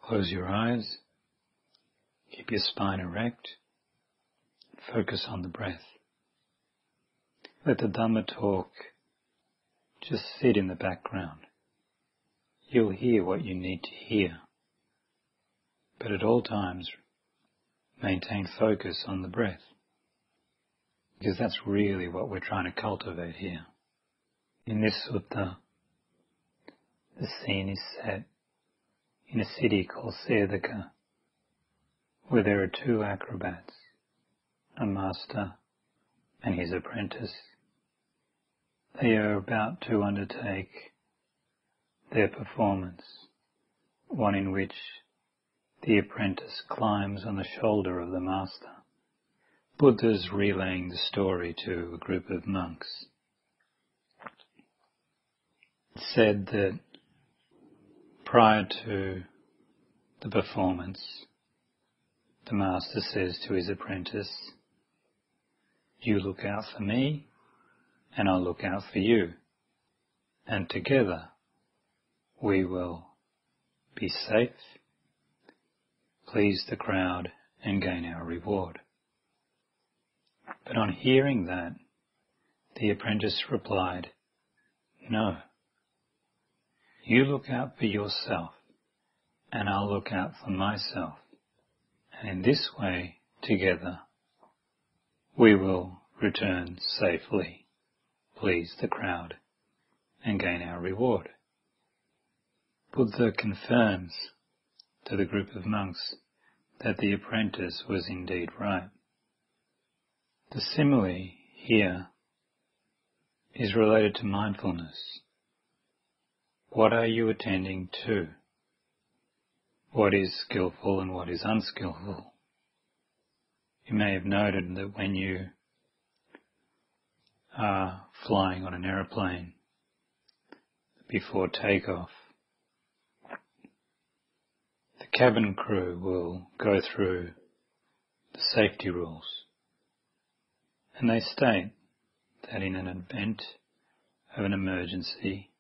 Close your eyes, keep your spine erect, focus on the breath. Let the Dhamma talk just sit in the background. You'll hear what you need to hear, but at all times maintain focus on the breath, because that's really what we're trying to cultivate here. In this sutta, the scene is set in a city called Sedaka, where there are two acrobats, a master and his apprentice. They are about to undertake their performance, one in which the apprentice climbs on the shoulder of the master. Buddha's relaying the story to a group of monks. It's said that prior to the performance, the master says to his apprentice, "You look out for me, and I'll look out for you, and together we will be safe, please the crowd, and gain our reward." But on hearing that, the apprentice replied, "No, you look out for yourself, and I'll look out for myself, and in this way, together, we will return safely, please the crowd, and gain our reward." Buddha confirms to the group of monks that the apprentice was indeed right. The simile here is related to mindfulness. What are you attending to? What is skillful and what is unskillful? You may have noted that when you are flying on an aeroplane before takeoff, the cabin crew will go through the safety rules, and they state that in an event of an emergency,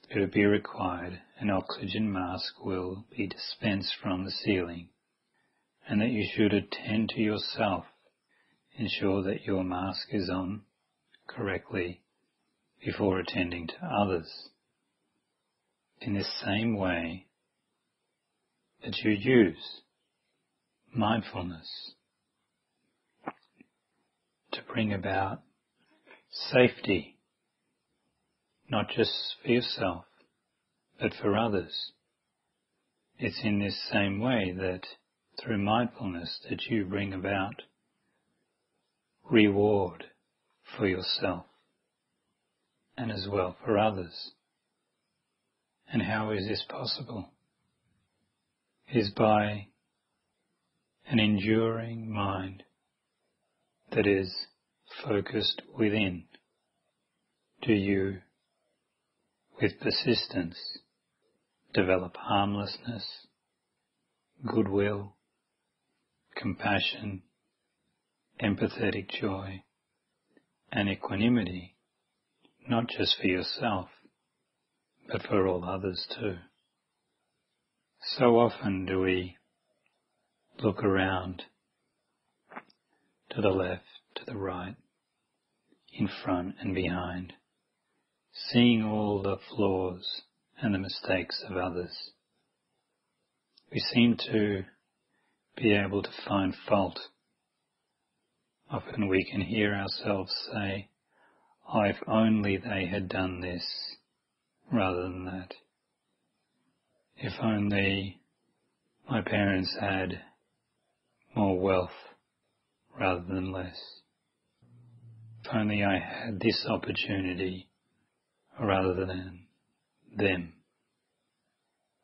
it would be required an oxygen mask will be dispensed from the ceiling, and that you should attend to yourself, ensure that your mask is on correctly before attending to others. In the same way that you use mindfulness to bring about safety, not just for yourself, but for others. It's in this same way that through mindfulness that you bring about reward for yourself and as well for others. And how is this possible? It is by an enduring mind that is focused within. Do you, with persistence, develop harmlessness, goodwill, compassion, empathetic joy, and equanimity, not just for yourself, but for all others too? So often do we look around to the left, to the right, in front and behind, seeing all the flaws and the mistakes of others. We seem to be able to find fault. Often we can hear ourselves say, "Oh, if only they had done this," rather than that. If only my parents had more wealth rather than less. If only I had this opportunity rather than them.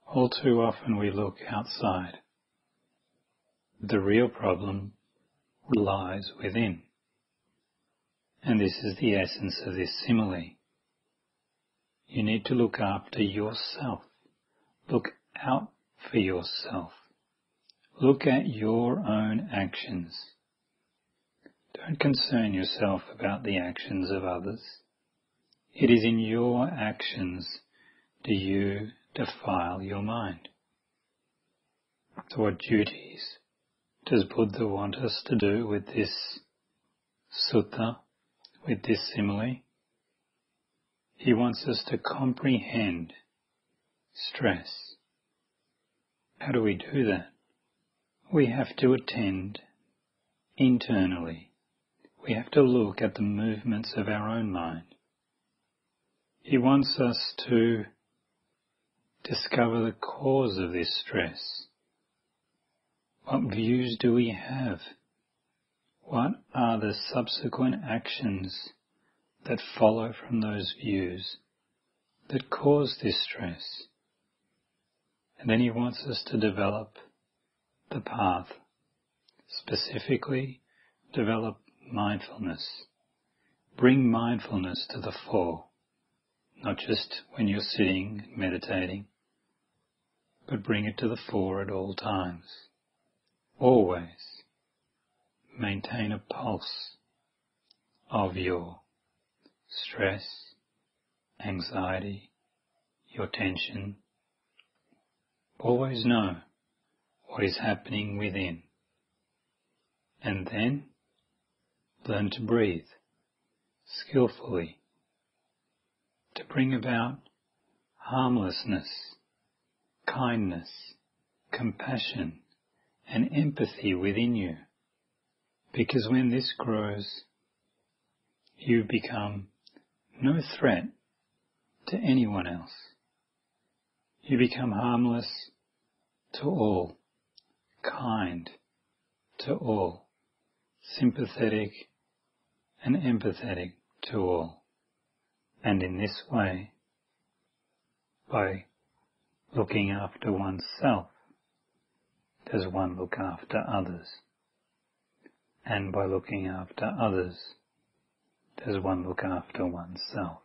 All too often we look outside. The real problem lies within. And this is the essence of this simile. You need to look after yourself. Look out for yourself. Look at your own actions. Don't concern yourself about the actions of others. It is in your actions do you defile your mind. So what duties does Buddha want us to do with this sutta, with this simile? He wants us to comprehend stress. How do we do that? We have to attend internally. We have to look at the movements of our own mind. He wants us to discover the cause of this stress. What views do we have? What are the subsequent actions that follow from those views that cause this stress? And then he wants us to develop the path, specifically develop mindfulness. Bring mindfulness to the fore, not just when you're sitting meditating, but bring it to the fore at all times. Always maintain a pulse of your stress, anxiety, your tension. Always know what is happening within. And then learn to breathe skillfully to bring about harmlessness, kindness, compassion, and empathy within you. Because when this grows, you become no threat to anyone else. You become harmless to all, kind to all, sympathetic and empathetic to all. And in this way, by looking after oneself, does one look after others. And by looking after others, does one look after oneself.